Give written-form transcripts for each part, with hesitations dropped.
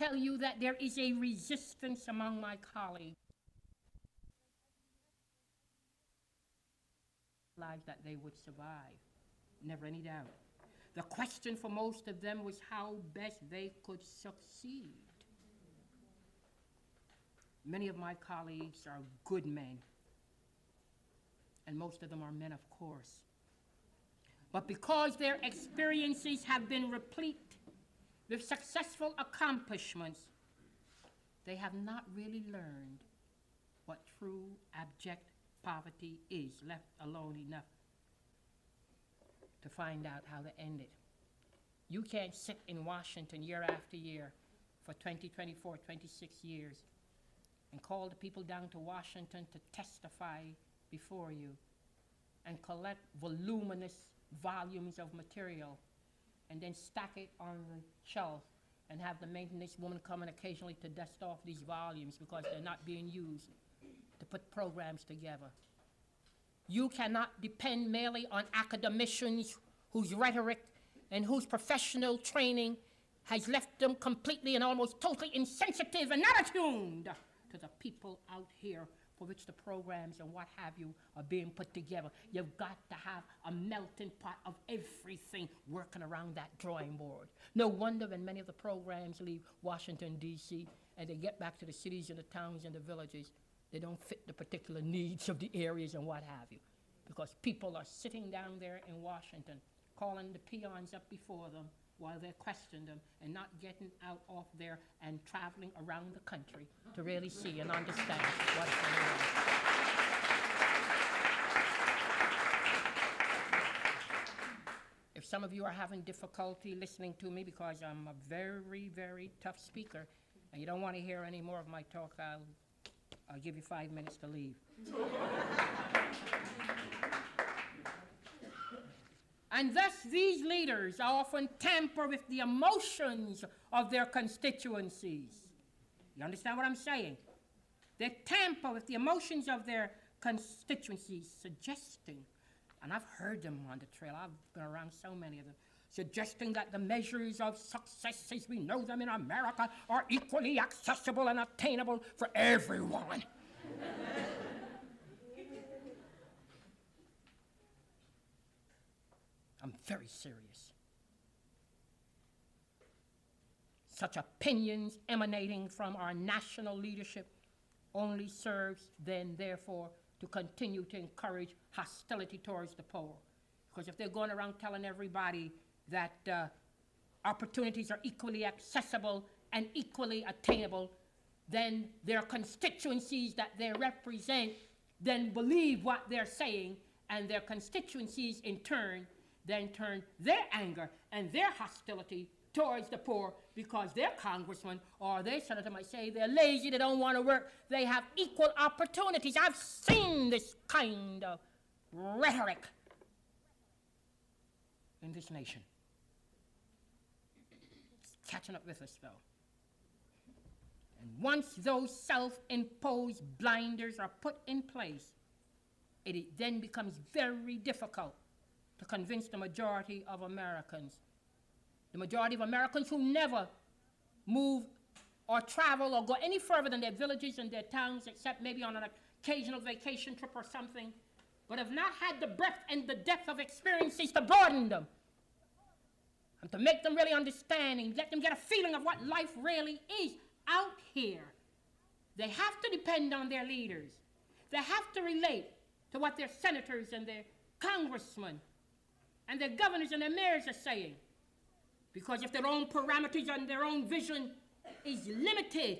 tell you that there is a resistance among my colleagues lives that they would survive. Never any doubt. The question for most of them was how best they could succeed. Many of my colleagues are good men, and most of them are men, of course. But because their experiences have been replete with successful accomplishments, they have not really learned what true abject poverty is, left alone enough to find out how to end it. You can't sit in Washington year after year for 20, 24, 26 years and call the people down to Washington to testify before you and collect voluminous volumes of material and then stack it on the shelf and have the maintenance woman come in occasionally to dust off these volumes because they're not being used to put programs together. You cannot depend merely on academicians whose rhetoric and whose professional training has left them completely and almost totally insensitive and not attuned to the people out here for which the programs and what have you are being put together. You've got to have a melting pot of everything working around that drawing board. No wonder when many of the programs leave Washington, D.C., and they get back to the cities and the towns and the villages, they don't fit the particular needs of the areas and what have you. Because people are sitting down there in Washington, calling the peons up before them while they're questioning them and not getting out off there and traveling around the country to really see and understand what's going on. If some of you are having difficulty listening to me because I'm a very, very tough speaker and you don't want to hear any more of my talk, I'll give you 5 minutes to leave. And thus, these leaders often tamper with the emotions of their constituencies. You understand what I'm saying? They tamper with the emotions of their constituencies, suggesting, and I've heard them on the trail, I've been around so many of them, suggesting that the measures of success as we know them in America are equally accessible and attainable for everyone. I'm very serious. Such opinions emanating from our national leadership only serves then, therefore, to continue to encourage hostility towards the poor. Because if they're going around telling everybody that opportunities are equally accessible and equally attainable, then their constituencies that they represent then believe what they're saying, and their constituencies in turn then turn their anger and their hostility towards the poor because their congressman or their senator might say they're lazy, they don't want to work, they have equal opportunities. I've seen this kind of rhetoric in this nation. It's catching up with us, though. And once those self-imposed blinders are put in place, it then becomes very difficult to convince the majority of Americans. The majority of Americans who never move or travel or go any further than their villages and their towns, except maybe on an occasional vacation trip or something, but have not had the breadth and the depth of experiences to broaden them and to make them really understand and let them get a feeling of what life really is out here. They have to depend on their leaders. They have to relate to what their senators and their congressmen and their governors and their mayors are saying. Because if their own parameters and their own vision is limited,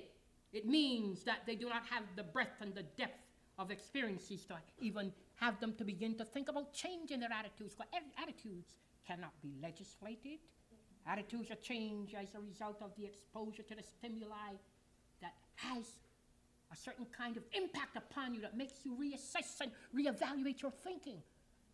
it means that they do not have the breadth and the depth of experiences to even have them to begin to think about changing their attitudes. Because attitudes cannot be legislated. Attitudes are changed as a result of the exposure to the stimuli that has a certain kind of impact upon you that makes you reassess and reevaluate your thinking.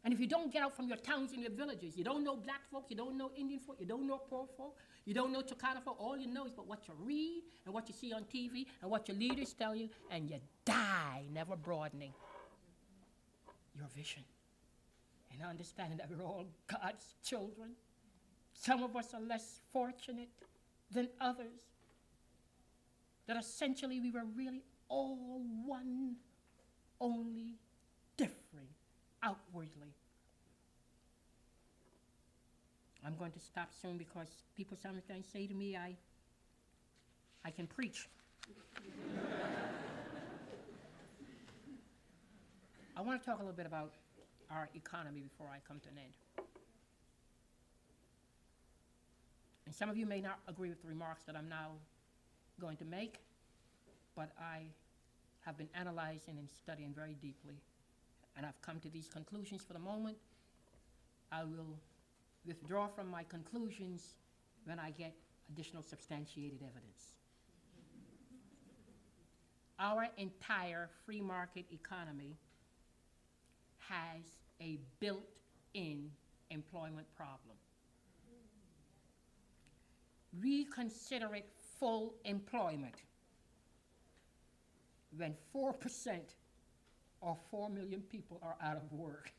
And if you don't get out from your towns and your villages, you don't know black folk, you don't know Indian folk, you don't know poor folk, you don't know Chicano folk, all you know is but what you read and what you see on TV and what your leaders tell you, and you die never broadening your vision and understanding that we're all God's children. Some of us are less fortunate than others. that essentially we were really all one, only differing outwardly. I'm going to stop soon because people sometimes say to me, I can preach. I want to talk a little bit about our economy before I come to an end. And some of you may not agree with the remarks that I'm now going to make, but I have been analyzing and studying very deeply, and I've come to these conclusions for the moment. I will withdraw from my conclusions when I get additional substantiated evidence. Our entire free market economy has a built-in employment problem. We consider it full employment when 4% or 4 million people are out of work.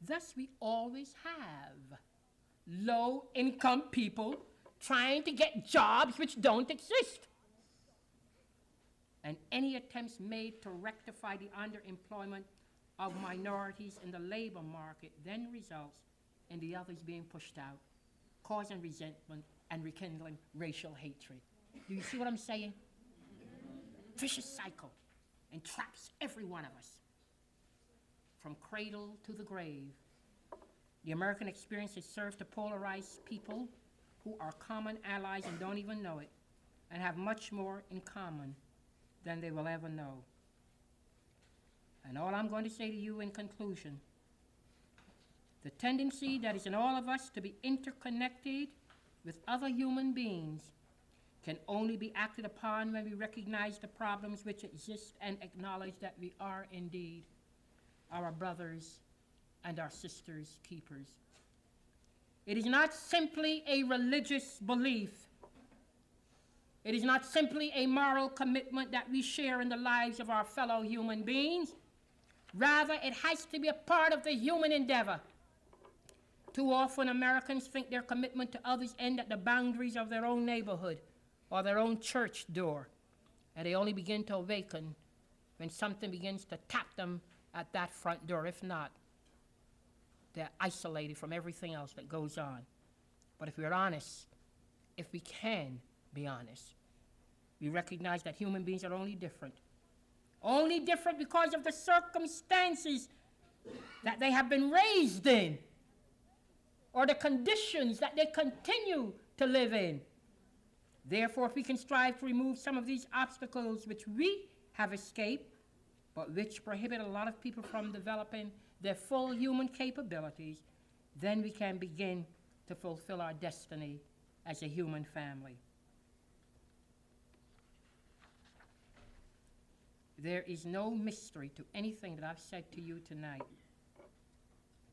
Thus, we always have low-income people trying to get jobs which don't exist. And any attempts made to rectify the underemployment of minorities in the labor market then results in the others being pushed out, causing resentment and rekindling racial hatred. Do you see what I'm saying? Vicious cycle entraps every one of us from cradle to the grave. The American experience has served to polarize people who are common allies and don't even know it, and have much more in common than they will ever know. And all I'm going to say to you in conclusion, the tendency that is in all of us to be interconnected with other human beings can only be acted upon when we recognize the problems which exist and acknowledge that we are indeed our brothers and our sisters' keepers. It is not simply a religious belief. It is not simply a moral commitment that we share in the lives of our fellow human beings. Rather, it has to be a part of the human endeavor. Too often, Americans think their commitment to others ends at the boundaries of their own neighborhood or their own church door, and they only begin to awaken when something begins to tap them at that front door. If not, they're isolated from everything else that goes on. But if we're honest, if we can be honest, we recognize that human beings are only different because of the circumstances that they have been raised in, or the conditions that they continue to live in. Therefore, if we can strive to remove some of these obstacles which we have escaped, but which prohibit a lot of people from developing their full human capabilities, then we can begin to fulfill our destiny as a human family. There is no mystery to anything that I've said to you tonight.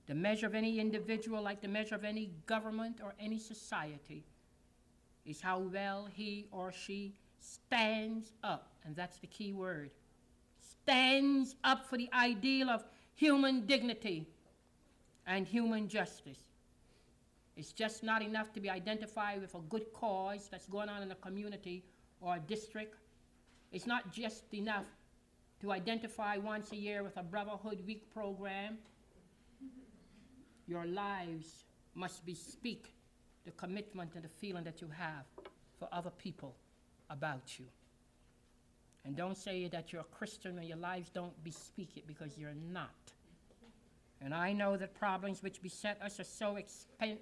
The measure of any individual, like the measure of any government or any society, is how well he or she stands up, and that's the key word, stands up for the ideal of human dignity and human justice. It's just not enough to be identified with a good cause that's going on in a community or a district. It's not just enough to identify once a year with a Brotherhood Week program. Your lives must bespeak the commitment and the feeling that you have for other people about you. And don't say that you're a Christian when your lives don't bespeak it, because you're not. And I know that problems which beset us are so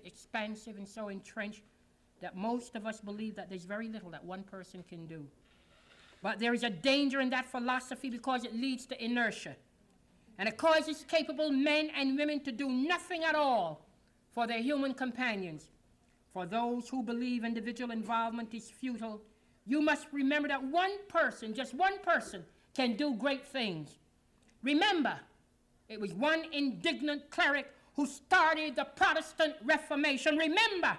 expansive and so entrenched that most of us believe that there's very little that one person can do. But there is a danger in that philosophy because it leads to inertia. And it causes capable men and women to do nothing at all for their human companions. For those who believe individual involvement is futile, you must remember that one person, just one person, can do great things. Remember, it was one indignant cleric who started the Protestant Reformation. Remember,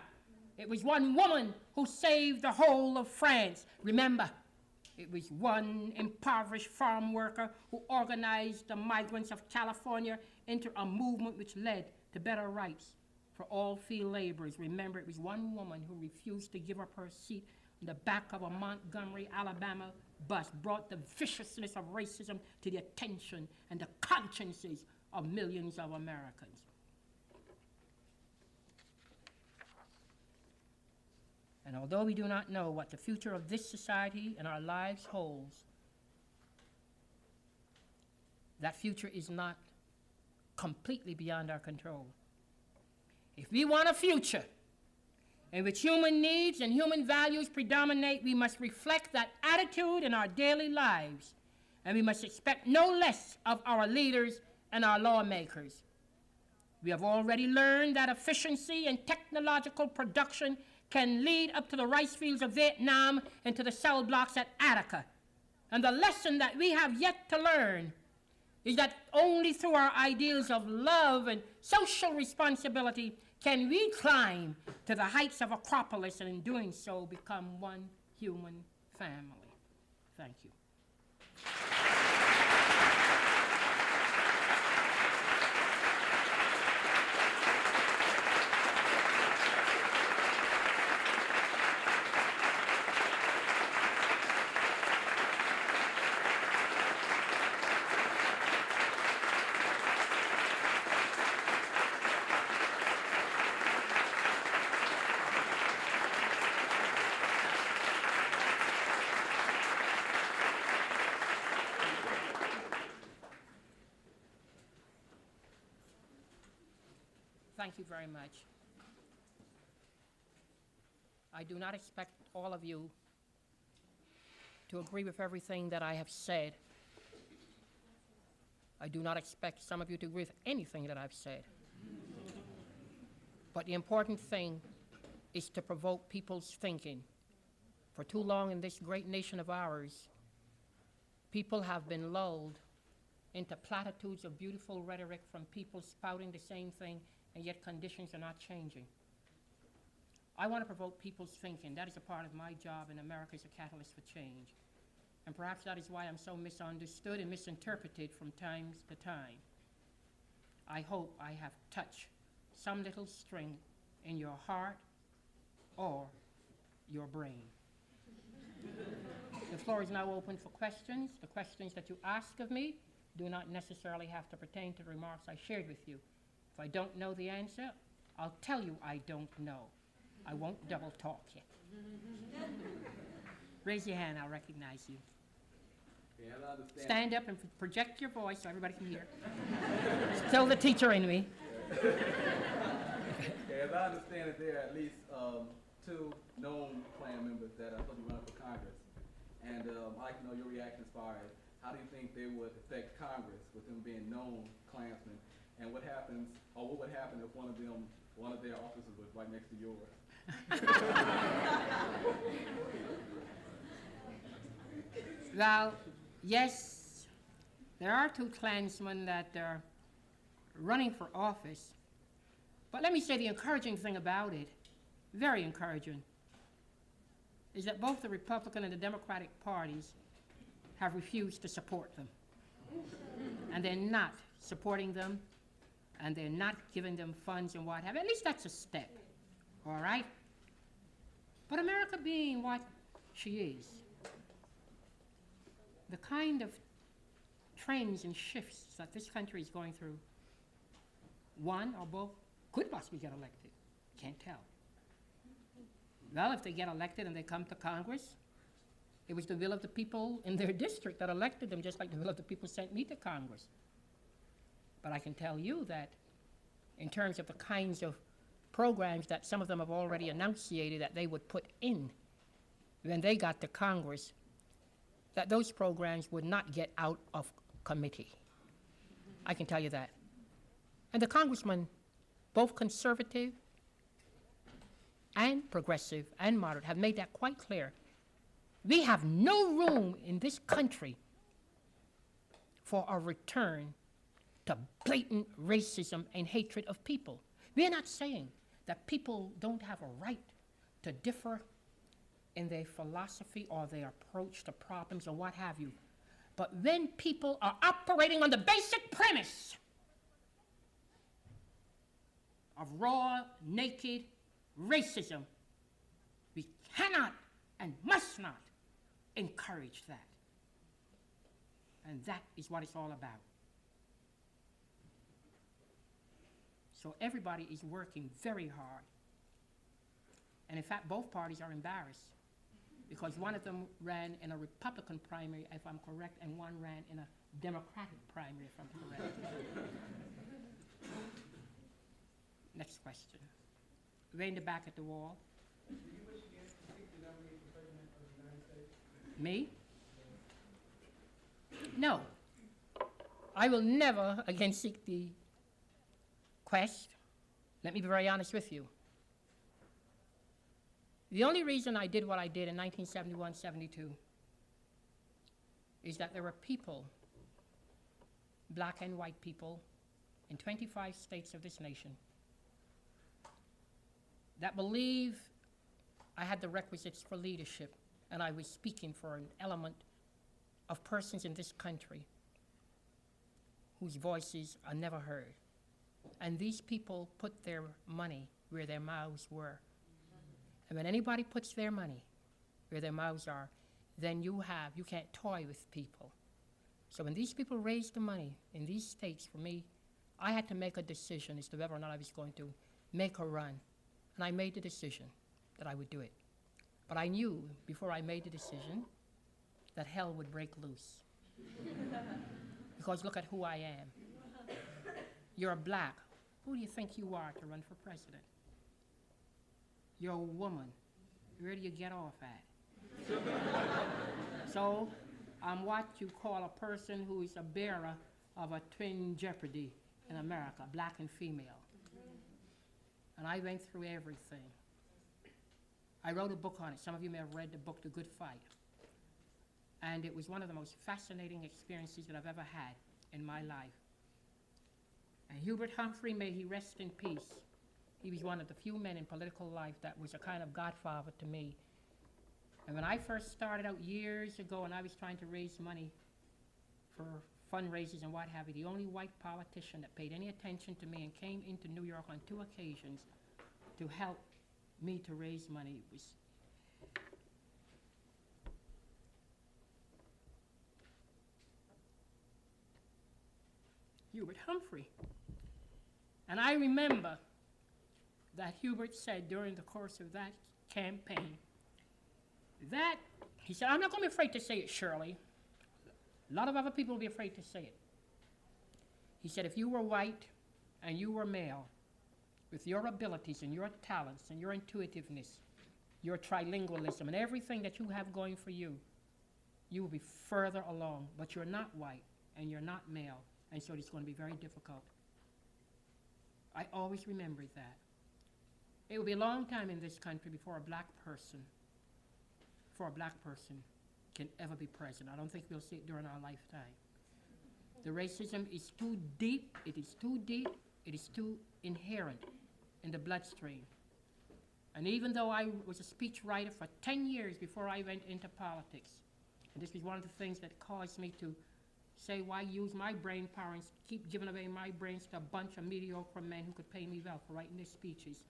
it was one woman who saved the whole of France. Remember, it was one impoverished farm worker who organized the migrants of California into a movement which led to better rights for all field laborers. Remember, it was one woman who refused to give up her seat the back of a Montgomery, Alabama bus brought the viciousness of racism to the attention and the consciences of millions of Americans. And although we do not know what the future of this society and our lives holds, that future is not completely beyond our control. If we want a future in which human needs and human values predominate, we must reflect that attitude in our daily lives, and we must expect no less of our leaders and our lawmakers. We have already learned that efficiency and technological production can lead up to the rice fields of Vietnam and to the cell blocks at Attica. And the lesson that we have yet to learn is that only through our ideals of love and social responsibility can we climb to the heights of Acropolis and in doing so become one human family. Thank you. Thank you very much. I do not expect all of you to agree with everything that I have said. I do not expect some of you to agree with anything that I've said. But the important thing is to provoke people's thinking. For too long in this great nation of ours, people have been lulled into platitudes of beautiful rhetoric from people spouting the same thing, and yet conditions are not changing. I want to provoke people's thinking. That is a part of my job in America as a catalyst for change. And perhaps that is why I'm so misunderstood and misinterpreted from time to time. I hope I have touched some little string in your heart or your brain. The floor is now open for questions. The questions that you ask of me do not necessarily have to pertain to the remarks I shared with you. If I don't know the answer, I'll tell you I don't know. I won't double talk you. Raise your hand, I'll recognize you. Yeah, I understand. Stand up and project your voice so everybody can hear. Still the teacher in me. Okay, as I understand it, there are at least two known Klan members that are supposed to be running for Congress. And I'd like to know your reaction as far as how do you think they would affect Congress with them being known Klansmen? And what happens, or what would happen if one of their offices was right next to yours? Well, yes, there are two Klansmen that are running for office. But let me say the encouraging thing about it, very encouraging, is that both the Republican and the Democratic parties have refused to support them. And they're not supporting them, and they're not giving them funds and what have you. At least that's a step, all right? But America being what she is, the kind of trends and shifts that this country is going through, one or both could possibly get elected. Can't tell. Well, if they get elected and they come to Congress, it was the will of the people in their district that elected them, just like the will of the people sent me to Congress. But I can tell you that in terms of the kinds of programs that some of them have already enunciated that they would put in when they got to Congress, that those programs would not get out of committee. I can tell you that. And the congressmen, both conservative and progressive and moderate, have made that quite clear. We have no room in this country for a return to blatant racism and hatred of people. We're not saying that people don't have a right to differ in their philosophy or their approach to problems or what have you. But when people are operating on the basic premise of raw, naked racism, we cannot and must not encourage that. And that is what it's all about. So everybody is working very hard. And in fact, both parties are embarrassed because one of them ran in a Republican primary, if I'm correct, and one ran in a Democratic primary, if I'm correct. Next question. Way in the back at the wall. Do you wish again to seek the nomination for President of the United States? Me? No. I will never again seek the quest. Let me be very honest with you. The only reason I did what I did in 1971-72 is that there were people, black and white people, in 25 states of this nation that believe I had the requisites for leadership, and I was speaking for an element of persons in this country whose voices are never heard. And these people put their money where their mouths were. And when anybody puts their money where their mouths are, then you can't toy with people. So when these people raised the money in these states for me, I had to make a decision as to whether or not I was going to make a run. And I made the decision that I would do it. But I knew before I made the decision that hell would break loose. Because look at who I am. You're black. Who do you think you are to run for president? You're a woman. Where do you get off at? So I'm what you call a person who is a bearer of a twin jeopardy in America, black and female. And I went through everything. I wrote a book on it. Some of you may have read the book, The Good Fight. And it was one of the most fascinating experiences that I've ever had in my life. And Hubert Humphrey, may he rest in peace, he was one of the few men in political life that was a kind of godfather to me. And when I first started out years ago and I was trying to raise money for fundraisers and what have you, the only white politician that paid any attention to me and came into New York on 2 occasions to help me to raise money was Hubert Humphrey. And I remember that Hubert said during the course of that campaign that, he said, I'm not going to be afraid to say it, Shirley. A lot of other people will be afraid to say it. He said, if you were white and you were male, with your abilities and your talents and your intuitiveness, your trilingualism and everything that you have going for you, you will be further along. But you're not white and you're not male, and so it's going to be very difficult. I always remembered that. It will be a long time in this country before a black person can ever be president. I don't think we'll see it during our lifetime. The racism is too deep, it is too deep, it is too inherent in the bloodstream. And even though I was a speech writer for 10 years before I went into politics, and this was one of the things that caused me to say, why use my brain power and keep giving away my brains to a bunch of mediocre men who could pay me well for writing their speeches.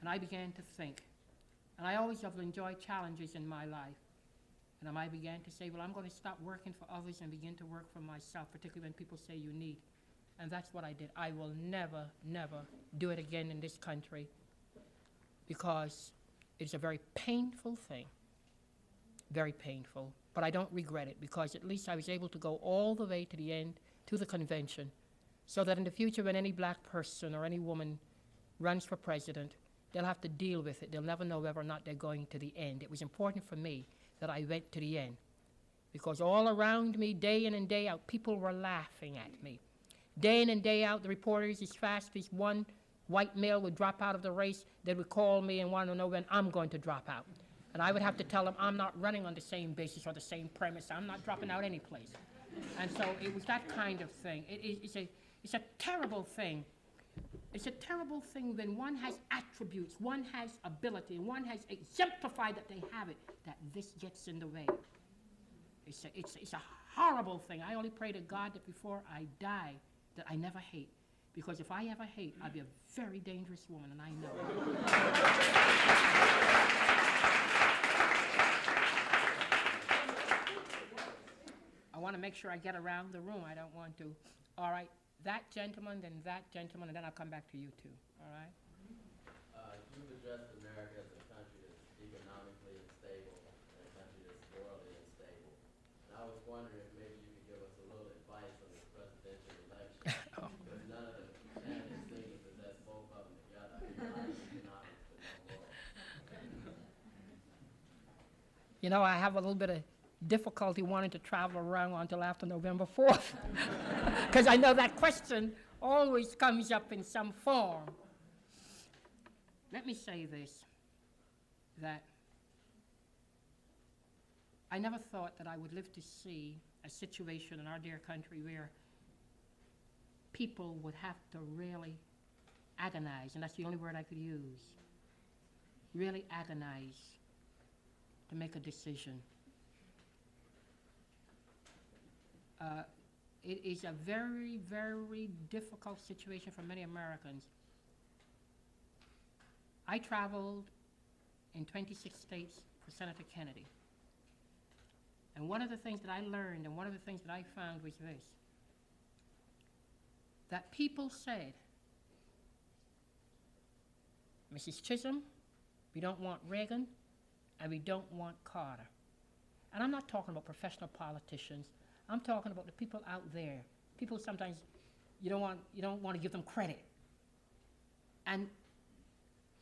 And I began to think. And I always have enjoyed challenges in my life. And I began to say, well, I'm going to stop working for others and begin to work for myself, particularly when people say you need. And that's what I did. I will never, never do it again in this country because it's a very painful thing, very painful. But I don't regret it because at least I was able to go all the way to the end, to the convention, so that in the future when any black person or any woman runs for president, they'll have to deal with it. They'll never know whether or not they're going to the end. It was important for me that I went to the end because all around me, day in and day out, people were laughing at me. Day in and day out, the reporters, as fast as one white male would drop out of the race, they would call me and want to know when I'm going to drop out. And I would have to tell them I'm not running on the same basis or the same premise. I'm not dropping out any place. And so it was that kind of thing. It's a terrible thing. It's a terrible thing when one has attributes, one has ability, and one has exemplified that they have it, that this gets in the way. It's a horrible thing. I only pray to God that before I die, that I never hate. Because if I ever hate, I'll be a very dangerous woman, and I know it. want to make sure I get around the room. I don't want to. All right, that gentleman, then that gentleman, and then I'll come back to you two. All right? You've addressed America as a country that's economically unstable and a country that's morally unstable. And I was wondering if maybe you could give us a little advice on this presidential election. Because none of the candidates seem to possess both of them together. Economics, but no moral. You know, I have a little bit of difficulty wanting to travel around until after November 4th. Because I know that question always comes up in some form. Let me say this, that I never thought that I would live to see a situation in our dear country where people would have to really agonize, and that's the only word I could use, really agonize to make a decision. It is a very, very difficult situation for many Americans. I traveled in 26 states for Senator Kennedy. And one of the things that I learned and one of the things that I found was this, that people said, Mrs. Chisholm, we don't want Reagan and we don't want Carter. And I'm not talking about professional politicians. I'm talking about the people out there. People sometimes you don't want to give them credit. And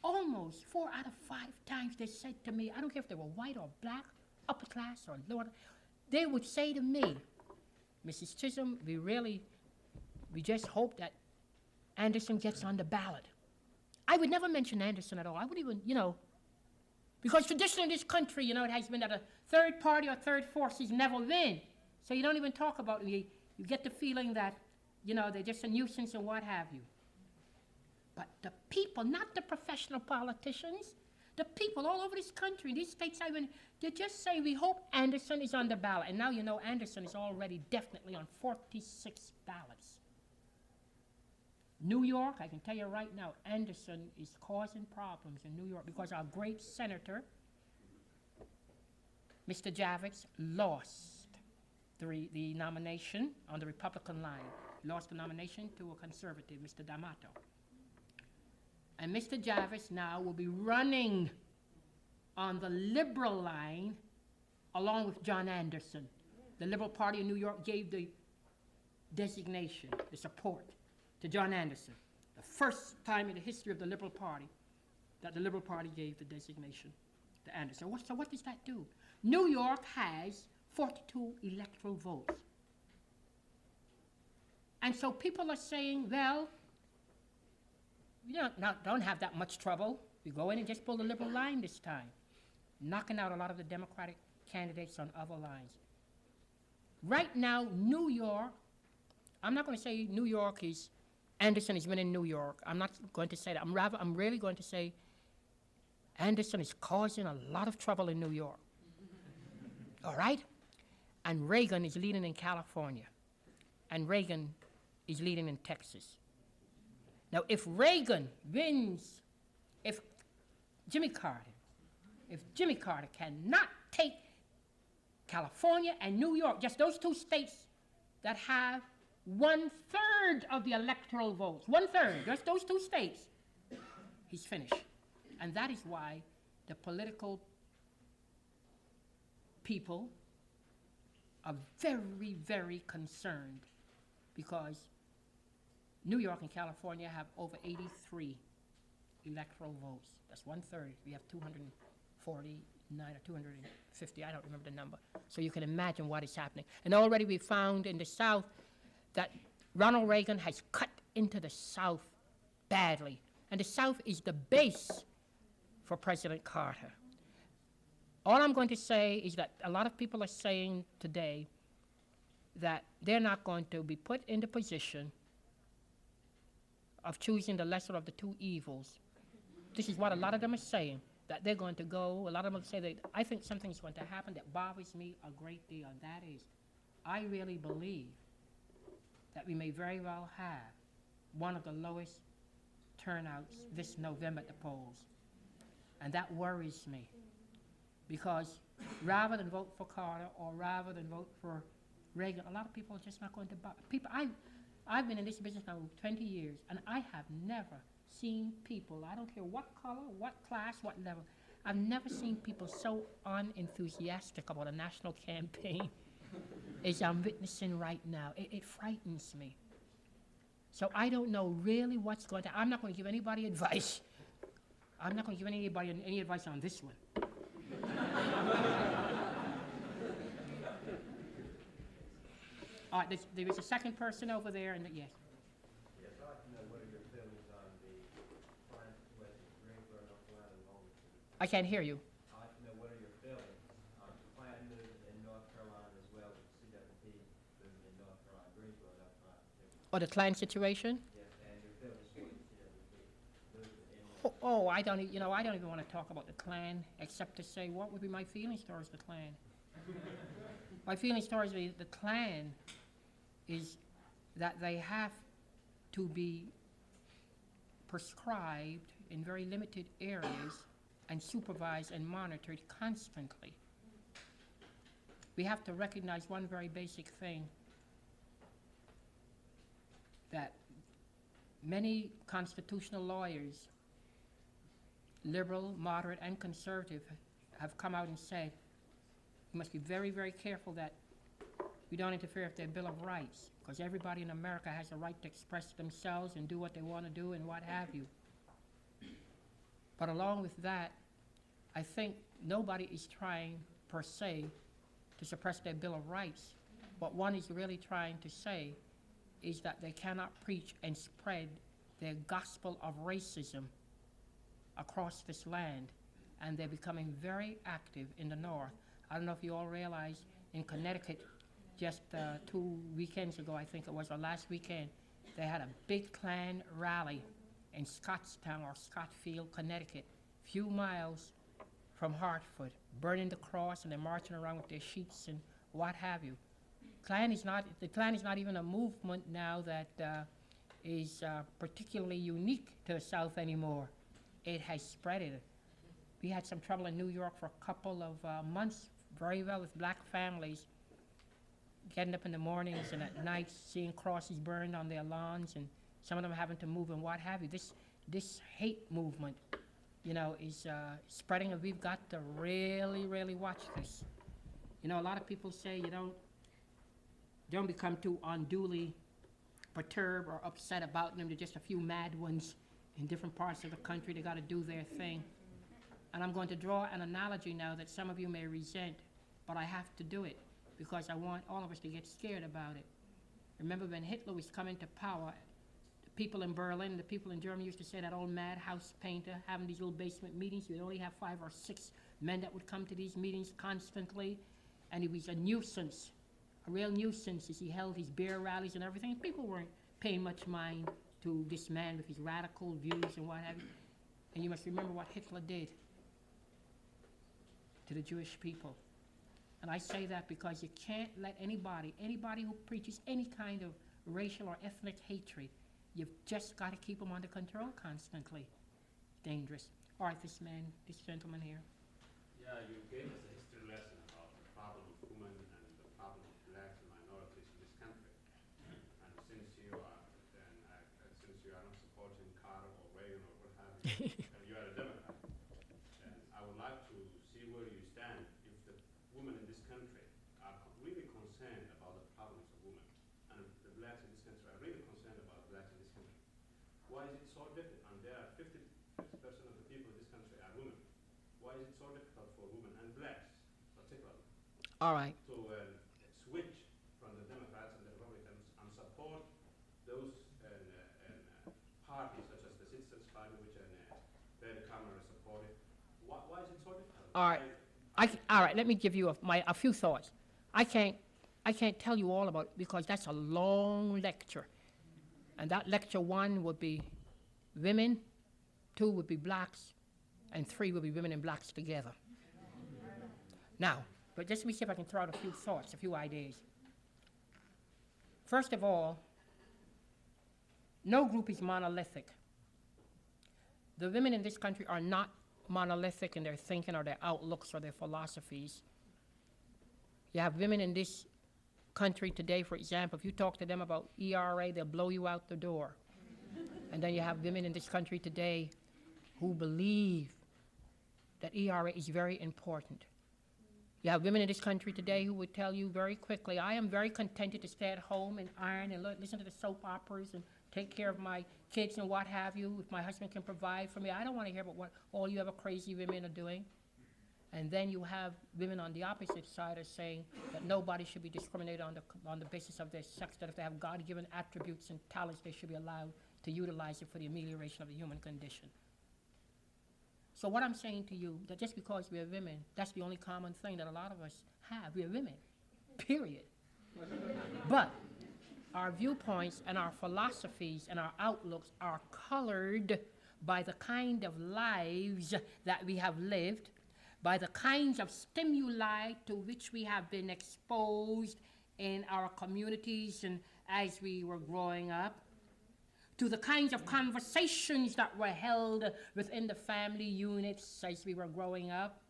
almost 4 out of 5 times they said to me, I don't care if they were white or black, upper class or lower, they would say to me, Mrs. Chisholm, we just hope that Anderson gets on the ballot. I would never mention Anderson at all. I would even, because traditionally in this country, it has been that a third party or third force is never win. So you don't even talk about it. You get the feeling that, they're just a nuisance and what have you. But the people, not the professional politicians, the people all over this country, these states they just say, we hope Anderson is on the ballot. And now Anderson is already definitely on 46 ballots. New York, I can tell you right now, Anderson is causing problems in New York because our great senator, Mr. Javits, lost the nomination on the Republican line, lost the nomination to a conservative, Mr. D'Amato. And Mr. Javits now will be running on the liberal line along with John Anderson. The Liberal Party in New York gave the designation, the support to John Anderson. The first time in the history of the Liberal Party that the Liberal Party gave the designation to Anderson. So what does that do? New York has 42 electoral votes. And so people are saying, well, don't have that much trouble. We go in and just pull the liberal line this time, knocking out a lot of the Democratic candidates on other lines. Right now, New York, I'm not going to say New York is, Anderson is winning New York. I'm not going to say that. I'm really going to say Anderson is causing a lot of trouble in New York. All right? And Reagan is leading in California. And Reagan is leading in Texas. Now, if Reagan wins, if Jimmy Carter cannot take California and New York, just those 2 states that have 1/3 of the electoral votes, 1/3, just those 2 states, he's finished. And that is why the political people are very, very concerned, because New York and California have over 83 electoral votes. That's 1/3. We have 249 or 250, I don't remember the number. So you can imagine what is happening. And already we found in the South that Ronald Reagan has cut into the South badly. And the South is the base for President Carter. All I'm going to say is that a lot of people are saying today that they're not going to be put in the position of choosing the lesser of the 2 evils. This is what a lot of them are saying, that they're going to go, a lot of them say that I think something's going to happen that bothers me a great deal, and that is, I really believe that we may very well have one of the lowest turnouts this November at the polls. And that worries me, because rather than vote for Carter or rather than vote for Reagan, a lot of people are just not going to buy. People, I've been in this business now 20 years, and I have never seen people, I don't care what color, what class, what level, I've never seen people so unenthusiastic about a national campaign as I'm witnessing right now. It frightens me. So I don't know really what's going to, I'm not going to give anybody advice. I'm not going to give anybody any advice on this one. All right, there is a second person over there, and yes. Yes, I'd like to know what are your feelings on the crime situation in Greensboro, North Carolina, and Wilmington? I can't hear you. I'd like to know what are your feelings on the Klan movement in North Carolina as well as the CWP movement in North Carolina, Greensboro, North Carolina? Or the Klan situation? Yes, and your feelings for the CWP movement in North Oh, I don't even want to talk about the Klan, except to say, what would be my feelings towards the Klan? My feelings towards the Klan is that they have to be prescribed in very limited areas and supervised and monitored constantly. We have to recognize one very basic thing, that many constitutional lawyers, liberal, moderate, and conservative, have come out and said, you must be very, very careful that we don't interfere with their Bill of Rights, because everybody in America has a right to express themselves and do what they want to do and what have you. But along with that, I think nobody is trying, per se, to suppress their Bill of Rights. What one is really trying to say is that they cannot preach and spread their gospel of racism across this land, and they're becoming very active in the North. I don't know if you all realize, in Connecticut, just 2 weekends ago, I think it was, or last weekend, they had a big Klan rally in Scottstown or Scottfield, Connecticut, few miles from Hartford, burning the cross, and they're marching around with their sheets and what have you. The Klan is not even a movement now that is particularly unique to the South anymore. It has spread it. We had some trouble in New York for a couple of months, very well, with black families getting up in the mornings and at night seeing crosses burned on their lawns, and some of them having to move and what have you. This hate movement, you know, is spreading, and we've got to really, really watch this. You know, a lot of people say you don't become too unduly perturbed or upset about them. They're just a few mad ones in different parts of the country. They got to do their thing. And I'm going to draw an analogy now that some of you may resent, but I have to do it because I want all of us to get scared about it. Remember when Hitler was coming to power, the people in Berlin, the people in Germany used to say that old madhouse painter having these little basement meetings. You'd only have 5 or 6 men that would come to these meetings constantly, and he was a nuisance, a real nuisance as he held his beer rallies and everything. People weren't paying much mind to this man with his radical views and what have you. And you must remember what Hitler did to the Jewish people. And I say that because you can't let anybody who preaches any kind of racial or ethnic hatred, you've just got to keep them under control constantly. Dangerous. All right, this gentleman here. Yeah, you gave us a history lesson about the problem of women and the problem of blacks and minorities in this country. And since you are not supporting Carter or Reagan or what have you, and you are a Democrat, then I would like to see where you stand if the women in this country are really concerned about the problems of women, and the blacks in this country are really concerned about blacks in this country. Why is it so difficult? And there are 50% of the people in this country are women. Why is it so difficult for women and blacks, particularly, All right. to switch from the Democrats and the Republicans and support those parties such as the Citizens Party, which David Cameron supported? Why is it so difficult? All right. All right, let me give you a few thoughts. I can't tell you all about it because that's a long lecture. And that lecture 1 would be women, 2 would be blacks, and 3 would be women and blacks together. Now, but just let me see if I can throw out a few thoughts, a few ideas. First of all, no group is monolithic. The women in this country are not monolithic in their thinking or their outlooks or their philosophies. You have women in this country today, for example, if you talk to them about ERA, they'll blow you out the door. And then you have women in this country today who believe that ERA is very important. You have women in this country today who would tell you very quickly, I am very contented to stay at home and iron and listen to the soap operas and take care of my kids and what have you, if my husband can provide for me. I don't want to hear about what all you other crazy women are doing. And then you have women on the opposite side are saying that nobody should be discriminated on the basis of their sex, that if they have God-given attributes and talents, they should be allowed to utilize it for the amelioration of the human condition. So what I'm saying to you, that just because we are women, that's the only common thing that a lot of us have. We are women, period. But our viewpoints and our philosophies and our outlooks are colored by the kind of lives that we have lived, by the kinds of stimuli to which we have been exposed in our communities and as we were growing up, to the kinds of conversations that were held within the family units as we were growing up.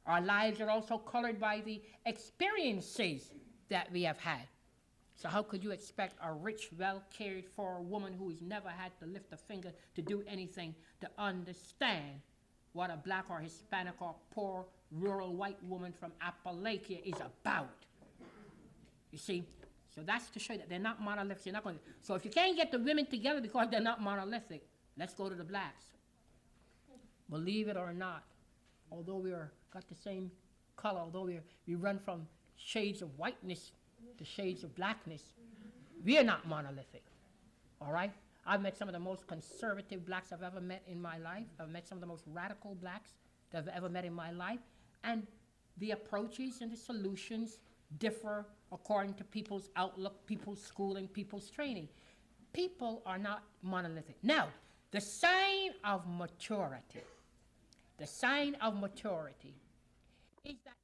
Our lives are also colored by the experiences that we have had. So how could you expect a rich, well-cared-for woman who has never had to lift a finger to do anything to understand what a black or Hispanic or poor rural white woman from Appalachia is about? You see? So that's to show you that they're not monolithic. You're not going to, so if you can't get the women together because they're not monolithic, let's go to the blacks. Believe it or not, although got the same color, although we run from shades of whiteness to shades of blackness, we are not monolithic, all right? I've met some of the most conservative blacks I've ever met in my life. I've met some of the most radical blacks that I've ever met in my life. And the approaches and the solutions differ according to people's outlook, people's schooling, people's training. People are not monolithic. Now, the sign of maturity is that